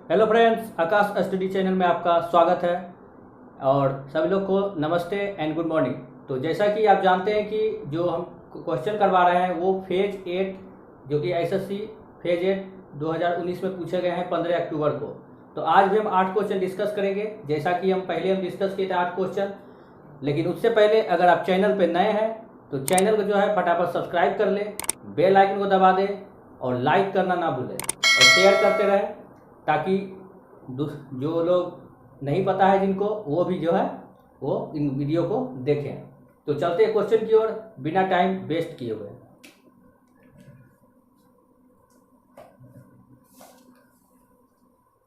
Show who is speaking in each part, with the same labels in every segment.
Speaker 1: Hello friends, आकाश study channel में आपका स्वागत है और सभी लोग को नमस्ते एंड गुड मॉर्निंग। तो जैसा कि आप जानते हैं कि जो हम क्वेश्चन करवा रहे हैं वो फेज 8 जो कि एसएससी फेज 8 2019 में पूछे गए हैं 15 अक्टूबर को। तो आज भी हम 8 क्वेश्चन डिस्कस करेंगे, जैसा कि हम डिस्कस किए थे 8 क्वेश्चन। लेकिन उससे पहले अगर आप चैनल पर नए हैं तो चैनल को जो है फटाफट सब्सक्राइब कर लें, बेल आइकन को दबा दें और लाइक करना ना भूलें और शेयर करते रहें, ताकि जो लोग नहीं पता है जिनको, वो भी जो है वो इन वीडियो को देखें। तो चलते हैं क्वेश्चन की ओर बिना टाइम वेस्ट किए हुए।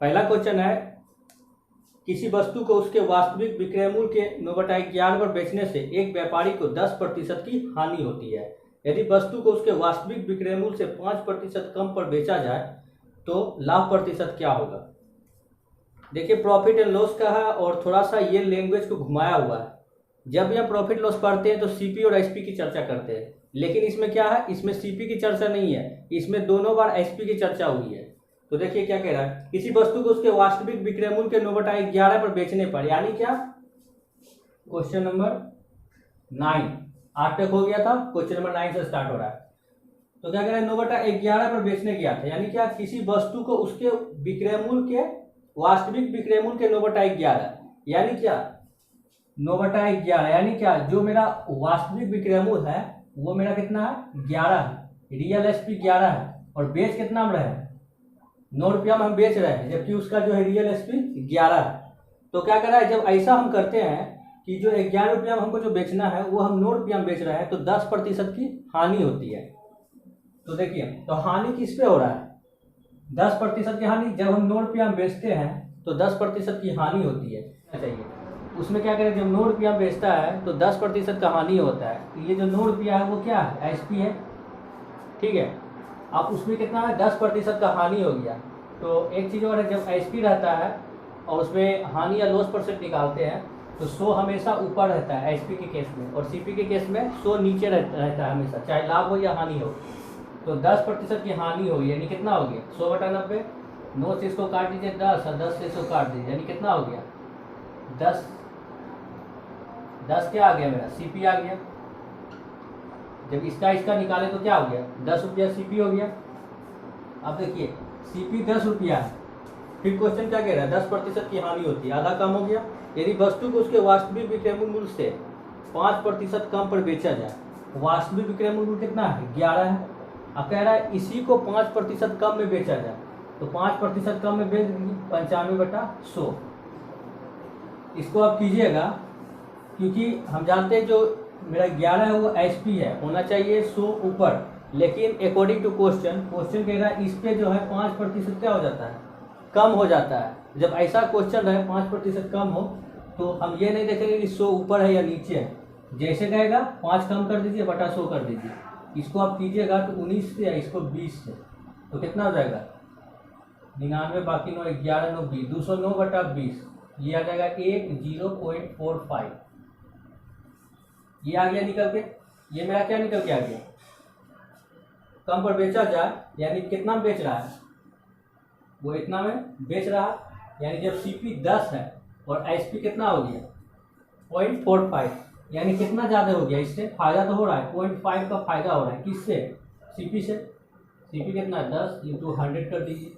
Speaker 1: पहला क्वेश्चन है, किसी वस्तु को उसके वास्तविक विक्रय मूल्य के 9/11 पर बेचने से एक व्यापारी को 10% की हानि होती है। यदि वस्तु को उसके वास्तविक विक्रय मूल्य से 5% कम पर बेचा जाए तो लाभ प्रतिशत क्या होगा। देखिए, प्रॉफिट एंड लॉस का है और थोड़ा सा ये लैंग्वेज को घुमाया हुआ है। जब भी हम प्रॉफिट लॉस पढ़ते हैं तो सीपी और एसपी की चर्चा करते हैं, लेकिन इसमें क्या है, इसमें सीपी की चर्चा नहीं है, इसमें दोनों बार एसपी की चर्चा हुई है। तो देखिए क्या कह रहा है, किसी वस्तु को उसके वास्तविक विक्रय मूल्य के 9/11 पर बेचने पर, यानी क्या, क्वेश्चन नंबर 9 8 तक हो गया था, क्वेश्चन नंबर 9 से स्टार्ट हो रहा है। तो क्या कह रहा है, 9/11 पर बेचने गया था, यानी क्या, किसी वस्तु को उसके विक्रय मूल्य के वास्तविक विक्रय मूल्य के 9/11, यानी क्या 9/11, यानी क्या, जो मेरा वास्तविक विक्रय मूल्य है वो मेरा कितना है, 11 है, रियल एसपी 11 है और बेच कितना में रहे, 9 रुपया में हम बेच रहे हैं, जबकि उसका जो है रियल एसपी 11 है। तो क्या कर रहा है, जब ऐसा हम करते हैं कि जो 11 रुपया में हमको जो बेचना है वो हम 9 रुपया में बेच रहे हैं, तो 10% की हानि होती है। तो देखिए, तो हानि किस पे हो रहा है, 10% की हानि। जब हम 9 रुपया में बेचते हैं तो 10% की हानि होती है। चाहिए उसमें क्या करें, जब 9 रुपया में बेचता है तो 10% का हानि होता है। तो ये जो 9 रुपया है वो क्या है, एसपी है, ठीक है। अब उसमें कितना है, 10% का हानि हो गया। तो एक चीज़ और है, जब एसपी रहता है और उसमें हानि या लॉस परसेंट निकालते हैं तो 100 हमेशा ऊपर रहता है एसपी के केस में, और सीपी के केस में 100 नीचे रहता है हमेशा, चाहे लाभ हो या हानि हो। तो 10% की हानि होगी, यानी कितना हो गया, 100/90। 9 से इसको काट दीजिए 10 और 10 से इसको काट दीजिए, यानी कितना हो गया 10 क्या आ गया, मेरा सीपी आ गया। जब इसका निकाले तो क्या हो गया, 10 रुपया सीपी हो गया। अब देखिए, सीपी 10 रुपया है, फिर क्वेश्चन क्या कह रहा है, 10% की हानि होती है, आधा कम हो गया। यदि वस्तु को उसके वास्तविक विक्रय मूल्य से 5% कम पर बेचा जाए, वास्तविक विक्रय मूल्य कितना है, 11 है। अब कह रहा है इसी को 5% कम में बेचा जाए, तो 5% कम में बेच दीजिए, 95/100। इसको आप कीजिएगा, क्योंकि हम जानते हैं जो मेरा 11 है वो एसपी है, होना चाहिए 100 ऊपर, लेकिन अकॉर्डिंग टू क्वेश्चन कह रहा है इस पे जो है 5% क्या हो जाता है, कम हो जाता है। जब ऐसा क्वेश्चन रहे 5% कम हो तो हम ये नहीं देखेंगे कि 100 ऊपर है या नीचे है, जैसे कहेगा 5 कम कर दीजिए बटा 100 कर दीजिए। इसको आप कीजिएगा तो 19 से, इसको 20 से, तो कितना हो जाएगा 99 बाकी 9 11 9 20, 209/20, ये आ जाएगा 10.45। ये आ गया निकल के, ये मेरा क्या निकल के आ गया, कम पर बेचा जाए, यानी कितना बेच रहा है, वो इतना में बेच रहा है। यानी जब सीपी 10 है और एसपी कितना हो गया 0.45, यानी कितना ज़्यादा हो गया, इससे फायदा तो हो रहा है, 0.5 का फायदा हो रहा है, किससे, सीपी से। सीपी कितना है, 10 × 100 कर दीजिए,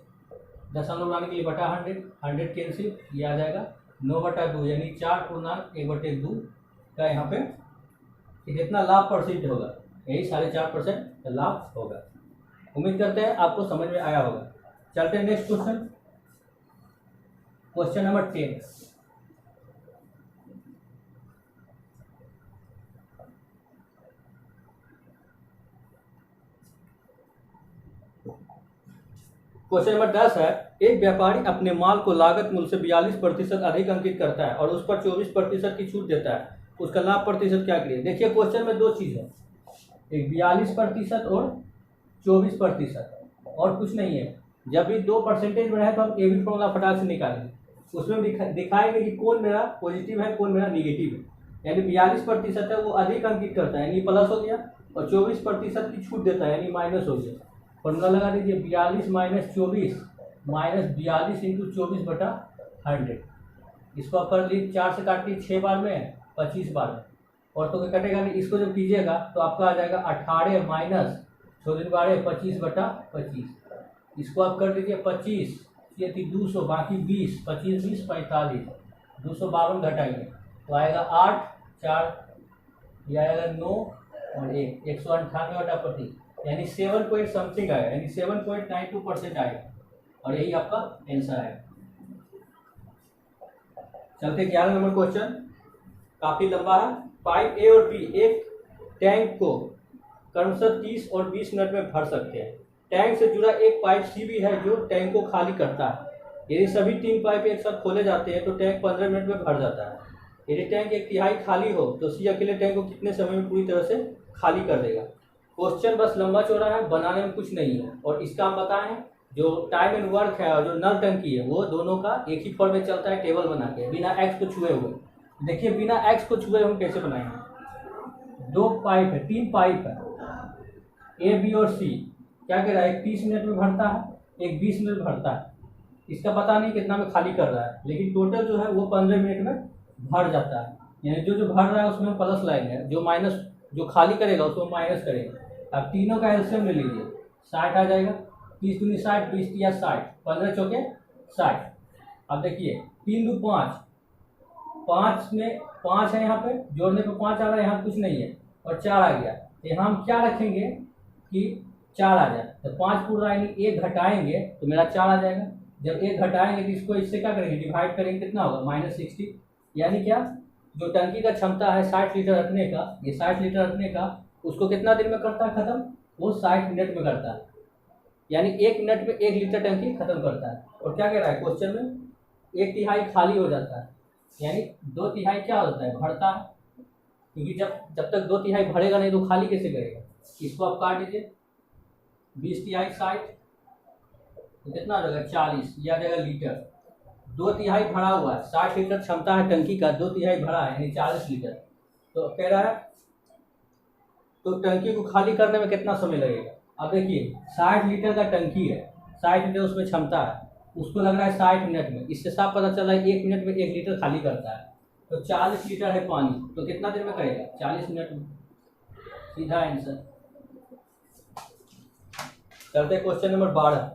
Speaker 1: दशमलव लाने के लिए बटा 100 कैंसिल, ये आ जाएगा 9/2, यानी 4 पूर्णांक 1/2 का यहाँ पे कितना लाभ परसेंट होगा, यही 4.5% का लाभ होगा। उम्मीद करते हैं आपको समझ में आया होगा। चलते हैं next question, question number 10। Question number 10 है, एक व्यापारी अपने माल को लागत मूल्य से 42% अधिक अंकित करता है और उस पर 24% की छूट देता है, उसका लाभ प्रतिशत क्या करिए। देखिए, क्वेश्चन में दो चीज़ है, एक 42% और 24%, और कुछ नहीं है। जब भी 2 परसेंटेज में रहे तो हम एबी फॉर्मूला फटाक से निकालेंगे, उसमें दिखाएंगे कि कौन मेरा पॉजिटिव है कौन मेरा निगेटिव है। यानी 42% है वो अधिक अंकित करता है, यानी प्लस हो गया, और 24% की छूट देता है, यानी माइनस हो गया। फॉर्मूला लगा दीजिए, 42 - 24 -42 × 24/100। इसको आप कर लीजिए, 4 से काट लीजिए 6 बार में, 25 बार में, और तो कटेगा नहीं। इसको जब कीजिएगा तो आपका आ जाएगा 18 माइनस 6×12 25। इसको आप कर दीजिए 25, ये थी 200, बाकी 20, 25 20 45, 252 घटाइए तो आएगा 8 4, ये आएगा 9 और 1, 198/25, यानी 7 पॉइंट समथिंग आएगा, यानी 7.92% आएगा, और यही आपका आंसर है। चलते 11 नंबर क्वेश्चन, काफी लंबा है। पाइप ए और बी एक टैंक को क्रमशः 30 और 20 मिनट में भर सकते हैं। टैंक से जुड़ा एक पाइप सी भी है जो टैंक को खाली करता है। यदि सभी 3 पाइप एक साथ खोले जाते हैं तो टैंक 15 मिनट में भर जाता है। यदि टैंक 1/3 खाली हो तो सी अकेले टैंक को कितने समय में पूरी तरह से खाली कर देगा। क्वेश्चन बस लंबा चौड़ा है, बनाने में कुछ नहीं है, और इसका हम बताएं जो टाइम एंड वर्क है और जो नल टंकी है वो दोनों का एक ही फॉर्म में चलता है, टेबल बना के बिना एक्स को छुए हुए। देखिए बिना एक्स को छुए हम कैसे बनाएंगे। 2 पाइप है, 3 पाइप है, ए बी और सी। क्या कह रहा है, एक 30 मिनट में भरता है, एक 20 मिनट में भरता है। इसका पता नहीं कितना में खाली कर रहा है, लेकिन टोटल जो है वो 15 मिनट में भर जाता है। यानी जो भर रहा है उसमें हम प्लस लाएंगे, जो खाली करेगा उसको माइनस करेंगे। अब तीनों का एलसीएम ले लीजिए, 60 आ जाएगा, 30 दूनी 60, 20 तिया 60, 15 चौके 60। अब देखिए 3 2 5, 5 में 5 है, यहाँ पे जोड़ने पे 5 आ रहा है, यहाँ कुछ नहीं है और 4 आ गया। यहाँ हम क्या रखेंगे कि 4 आ जाए, तो 5 पूरा यानी 1 घटाएंगे तो मेरा 4 आ जाएगा। जब 1 घटाएंगे तो इसको इससे क्या करेंगे, डिवाइड करेंगे, कितना होगा -60। यानी क्या, जो टंकी का क्षमता है 60 लीटर रखने का, ये 60 लीटर रखने का, उसको कितना देर में करता है खत्म, वो 60 मिनट में करता है। यानी 1 मिनट में 1 लीटर टंकी खत्म करता है। और क्या कह रहा है क्वेश्चन में, 1/3 खाली हो जाता है, यानी 2/3 क्या होता है, भरता है। क्योंकि जब तक 2/3 भरेगा नहीं तो खाली कैसे करेगा। इसको आप काट दीजिए, 20/3 60, तो कितना आ जाएगा 40, यह आ जाएगा लीटर। 2/3 भरा हुआ है, 60 लीटर क्षमता है टंकी का, 2/3 भरा है यानी 40 लीटर। तो कह रहा है तो टंकी को खाली करने में कितना समय लगेगा। अब देखिए 60 लीटर का टंकी है, 60 लीटर उसमें क्षमता है, उसको लग रहा है 60 मिनट में। इससे साफ पता चला है 1 मिनट में 1 लीटर खाली करता है। तो 40 लीटर है पानी, तो कितना देर में करेगा, 40 मिनट में। सीधा आंसर। चलते क्वेश्चन नंबर 12।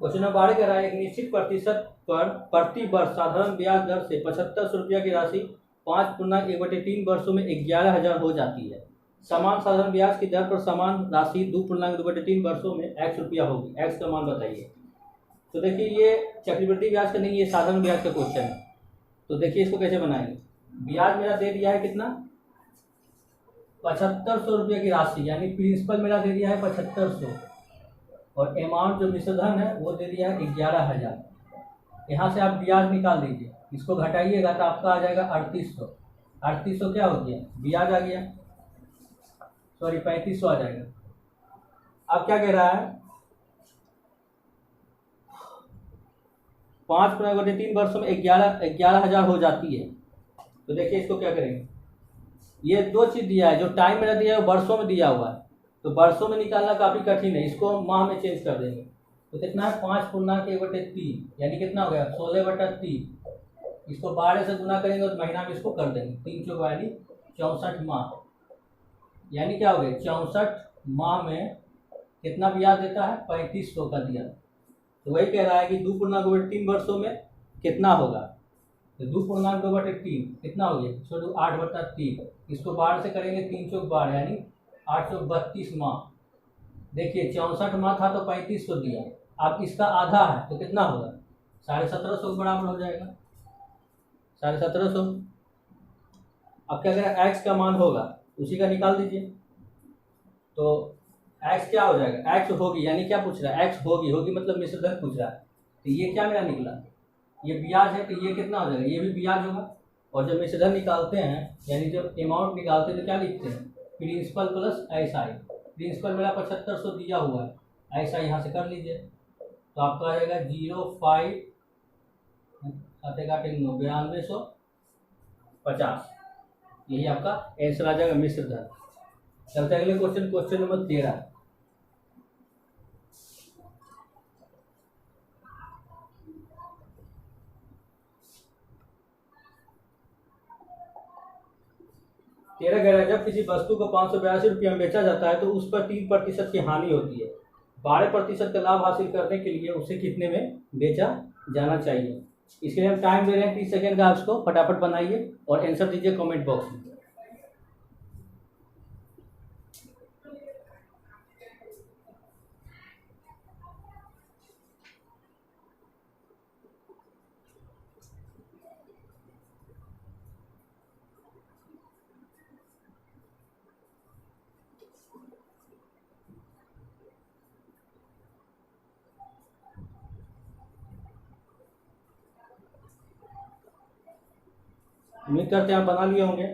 Speaker 1: क्वेश्चन नंबर 12 कह रहा है, एक निश्चित प्रतिशत पर प्रति वर्ष साधारण ब्याज दर से 7500 रुपया की राशि 5.1/3 वर्षों में 11,000 हो जाती है। समान साधारण ब्याज की दर पर समान राशि 2.2/3 वर्षों में x रुपया होगी। x का मान बताइए। तो देखिए ये चक्रवृद्धि ब्याज का नहीं, ये साधारण ब्याज का क्वेश्चन है। तो देखिए इसको कैसे बनाएंगे। ब्याज मेरा दे दिया है कितना, 7500 रुपये की राशि, यानी प्रिंसिपल मेरा दे दिया है 7500, और अमाउंट जो मिश्रधन है वो दे दिया है 11,000। यहाँ से आप ब्याज निकाल दीजिए, इसको घटाइएगा तो आपका आ जाएगा 3800। 3800 क्या हो गया, ब्याज आ गया, सॉरी 3500 आ जाएगा। अब क्या कह रहा है, 5.3 वर्षों में 11,000 हो जाती है। तो देखिए इसको क्या करेंगे, ये 2 चीज़ दिया है, जो टाइम मेरा दिया है वो वर्षों में दिया हुआ है, तो वर्षों में निकालना काफ़ी कठिन है, इसको हम माह में चेंज कर देंगे। तो कितना है, 5.1/3, यानी कितना हो गया 16/3। इसको 12 से गुना करेंगे तो महीना में इसको कर देंगे, 3 चौक यानी 64 माह, यानी क्या हो गया 64 माह में कितना ब्याज देता है, 3500 का दिया। तो वही कह रहा है कि 2.2/3 वर्षों में कितना होगा, तो 2.2/3 कितना हो गया, छोड़ो 8/3। इसको 12 से करेंगे, 3 चौक 12 यानी 832 माह। देखिए 64 माह था तो 3500 दिया, अब इसका आधा है तो कितना होगा, 1750 के बराबर हो जाएगा, 1750। अब क्या करें, एक्स का मान होगा उसी का निकाल दीजिए। तो एक्स क्या हो जाएगा, एक्स होगी, यानी क्या पूछ रहा है, एक्स होगी मतलब मिश्रधन पूछ रहा है। तो ये क्या मेरा निकला, ये ब्याज है, तो ये कितना हो जाएगा, ये भी ब्याज होगा। और जब मिश्रधन निकालते हैं यानी जब अमाउंट निकालते हैं तो क्या लिखते हैं, प्रिंसिपल प्लस SI। प्रिंसिपल मेरा 7500 दिया हुआ है, SI यहाँ से कर लीजिए, तो आपका आ जाएगा 05 92 9250। यही आपका आंसर आ जाएगा मिश्र धन। चलते अगले क्वेश्चन, क्वेश्चन नंबर 13। तेरह कह रहा है जब किसी वस्तु को 582 रुपया में बेचा जाता है तो उस पर 3% की हानि होती है। 12% का लाभ हासिल करने के लिए उसे कितने में बेचा जाना चाहिए। इसके लिए हम टाइम दे रहे हैं 30 सेकेंड का, आप इसको फटाफट बनाइए और आंसर दीजिए कमेंट बॉक्स में। उम्मीद करते हैं आप बना लिए होंगे।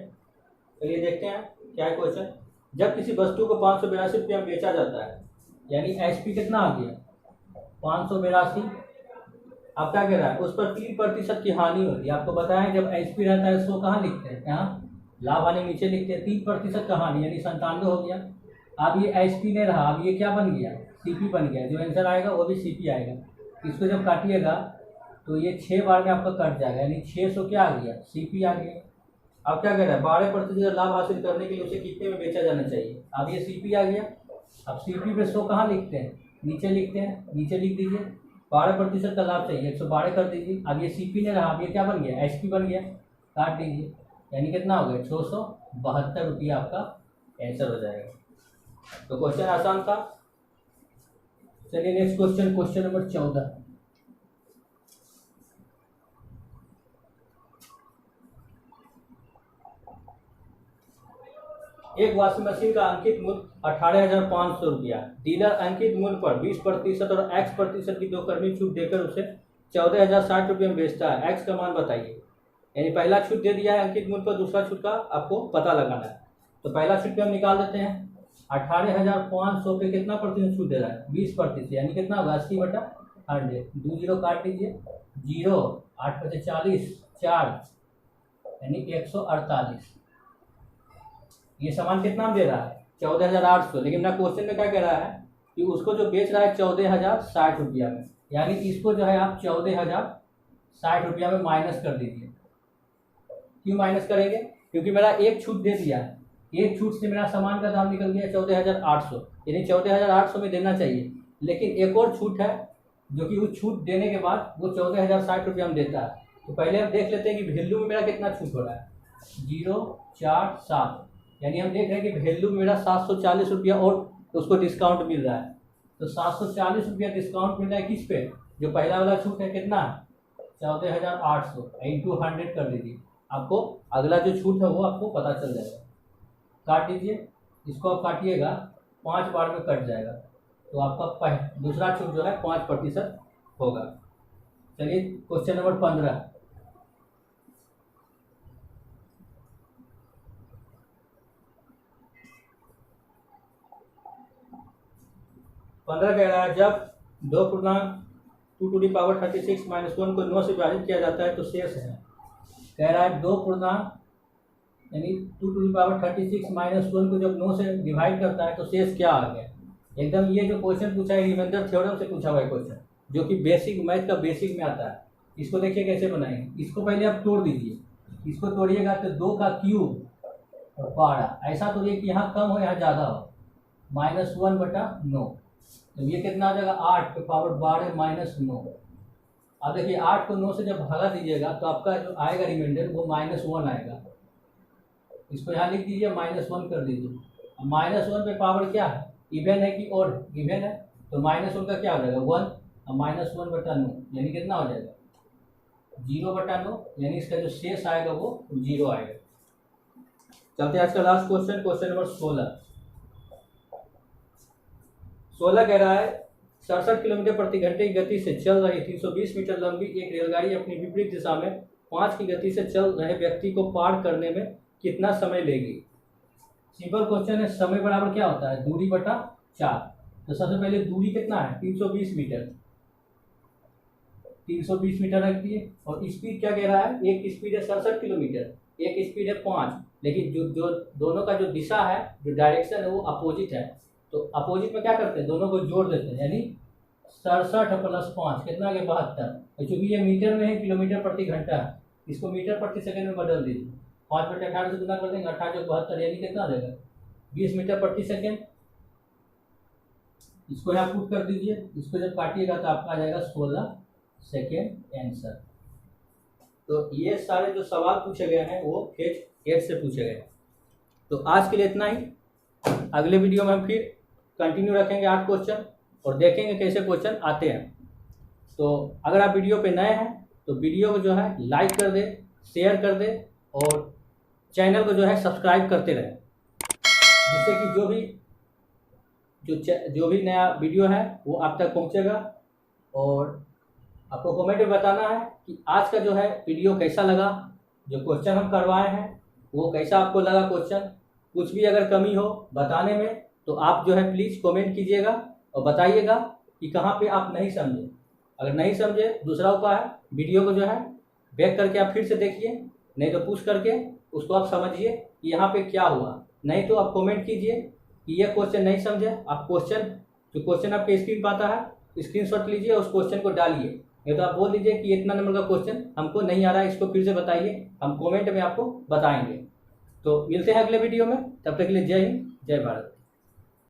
Speaker 1: चलिए देखते हैं क्या है क्वेश्चन। जब किसी वस्तु को 582 रुपया में बेचा जाता है, यानी एचपी कितना आ गया 582। आप क्या कह रहा है, उस पर 3% की हानि होती है। आपको बताएं जब एचपी रहता है उसको कहाँ लिखते हैं, यहाँ लाभ हानि नीचे लिखते हैं, 3% का हानि यानी 97 हो गया। अब ये एचपी नहीं रहा, अब ये क्या बन गया, सीपी बन गया। जो आंसर आएगा वो भी सीपी आएगा। इसको जब काटिएगा तो ये 6 बार में आपका कट जाएगा, यानी 600 क्या आ गया, सीपी आ गया। अब क्या कह रहा है, 12% लाभ हासिल करने के लिए उसे कितने में बेचा जाना चाहिए। अब ये सीपी आ गया। अब सीपी पे 100 कहाँ लिखते हैं, नीचे लिखते हैं, नीचे लिख दीजिए। 12% का लाभ चाहिए, 112 कर दीजिए। अब ये सीपी नहीं रहा, अब ये क्या बन गया, एचपी बन गया, काट दीजिए। यानी कितना हो गया 672 रुपया आपका आंसर हो जाएगा। तो क्वेश्चन आसान था। चलिए नेक्स्ट क्वेश्चन, क्वेश्चन नंबर 14। एक वॉशिंग मशीन का अंकित मूल्य 18,500 रुपया। डीलर अंकित मूल्य पर 20% और X% की 2 कर्मी छूट देकर उसे 14,060 रुपये में बेचता है। X का मान बताइए। यानी पहला छूट दे दिया है अंकित मूल्य पर, दूसरा छूट का आपको पता लगाना है। तो पहला छूट पे हम निकाल देते हैं। 18,500 पे कितना % छूट दे रहा है, 20%, यानी कितना होगा 80/100। 2 जीरो काट लीजिए, 0 8 × 40 4 यानी 148। ये सामान कितना दे रहा है 14,800। लेकिन ना क्वेश्चन में क्या कह रहा है कि उसको जो बेच रहा है 14,060 रुपया में, यानी इसको जो है आप 14,060 रुपया में माइनस कर दीजिए। क्यों माइनस करेंगे, क्योंकि मेरा एक छूट दे दिया है, एक छूट से मेरा सामान का दाम निकल गया 14,800, यानी 14,800 में देना चाहिए। लेकिन एक और छूट है जो कि उस छूट देने के बाद वो 14,060 रुपया में देता है। तो पहले हम देख लेते हैं कि वैल्यू में मेरा कितना छूट हो रहा है, 0 4 7, यानी हम देख रहे हैं कि वैल्यू में मेरा 740 रुपया और उसको डिस्काउंट मिल रहा है। तो 740 रुपया डिस्काउंट मिल रहा है किस पे, जो पहला वाला छूट है कितना 14,800 इंटू 100 कर दीजिए। आपको अगला जो छूट है वो आपको पता चल जाएगा। काट दीजिए, इसको आप काटिएगा 5 बार में कट जाएगा, तो आपका दूसरा छूट जो है 5% होगा। चलिए क्वेश्चन नंबर 15। 15 कह रहा है जब 2.2 - 1 को 9 से विभाजित किया जाता है तो शेष है। कह रहा है 2 यानी 2 - 1 को जब 9 से डिवाइड करता है तो शेष क्या आ गया। एकदम ये जो क्वेश्चन पूछा है रिमाइंडर थ्योरम से पूछा हुआ है क्वेश्चन, जो कि बेसिक मैथ का बेसिक में आता है। इसको देखिए कैसे बनाएंगे। इसको पहले आप तोड़ दीजिए, इसको तोड़िएगा तो 2 का क्यूब और 12, ऐसा तोड़िए कि यहाँ कम हो यहाँ ज़्यादा हो, -1/9। तो ये कितना आ जाएगा 8 के पावर 12 -9। अब देखिए 8 को 9 से जब भगा दीजिएगा तो आपका जो आएगा रिमाइंडर वो -1 आएगा। इसको यहाँ लिख दीजिए, -1 कर दीजिए। -1 पे पावर क्या है, इवन है कि और इवन है, तो -1 का क्या हो जाएगा 1 और -1/9 यानी कितना हो जाएगा 0/9, यानी इसका जो शेष आएगा वो 0 आएगा। चलते हैं आज का लास्ट क्वेश्चन, क्वेश्चन नंबर 16। 16 कह रहा है 67 किलोमीटर प्रति घंटे की गति से चल रही 320 मीटर लंबी एक रेलगाड़ी अपनी विपरीत दिशा में 5 की गति से चल रहे व्यक्ति को पार करने में कितना समय लेगी। सिंपल क्वेश्चन है, समय बराबर क्या होता है, दूरी बटा 4। तो सबसे पहले दूरी कितना है, 320 मीटर, 320 मीटर रखती है। और स्पीड क्या कह रहा है, एक स्पीड है 67 किलोमीटर, एक स्पीड है 5, लेकिन जो दोनों का जो दिशा है, जो डायरेक्शन है वो अपोजिट है। तो अपोजिट में क्या करते हैं, दोनों को जोड़ देते हैं, यानी 67 प्लस 5 कितना आ गया 72। और चूंकि ये मीटर में है, किलोमीटर प्रति घंटा है, इसको मीटर प्रति सेकंड में बदल दीजिए। 5/18 से गुना कर देंगे, 18×72 यानी कितना आ जाएगा 20 मीटर प्रति सेकेंड। इसको यहाँ पुट कर दीजिए, इसको जब काटिएगा तो आपका आ जाएगा 16 सेकेंड आंसर। तो ये सारे जो सवाल पूछे गए हैं वो फेज 8 से पूछे गए। तो आज के लिए इतना ही, अगले वीडियो में हम फिर कंटिन्यू रखेंगे 8 क्वेश्चन और देखेंगे कैसे क्वेश्चन आते हैं। तो अगर आप वीडियो पे नए हैं तो वीडियो को जो है लाइक कर दे, शेयर कर दे और चैनल को जो है सब्सक्राइब करते रहें, जिससे कि जो भी नया वीडियो है वो आप तक पहुंचेगा। और आपको कमेंट में बताना है कि आज का जो है वीडियो कैसा लगा, जो क्वेश्चन हम करवाए हैं वो कैसा आपको लगा क्वेश्चन। कुछ भी अगर कमी हो बताने में तो आप जो है प्लीज़ कमेंट कीजिएगा और बताइएगा कि कहाँ पे आप नहीं समझे। अगर नहीं समझे, दूसरा उपाय है, वीडियो को जो है बैक करके आप फिर से देखिए, नहीं तो पुश करके उसको आप समझिए कि यहाँ पे क्या हुआ। नहीं तो आप कमेंट कीजिए कि ये क्वेश्चन नहीं समझे, आप जो क्वेश्चन आपके स्क्रीन पर आता है स्क्रीनशॉट लीजिए, उस क्वेश्चन को डालिए। नहीं तो आप बोल दीजिए कि इतना नंबर का क्वेश्चन हमको नहीं आ रहा है, इसको फिर से बताइए, हम कमेंट में आपको बताएंगे। तो मिलते हैं अगले वीडियो में, तब तक के लिए जय हिंद, जय भारत।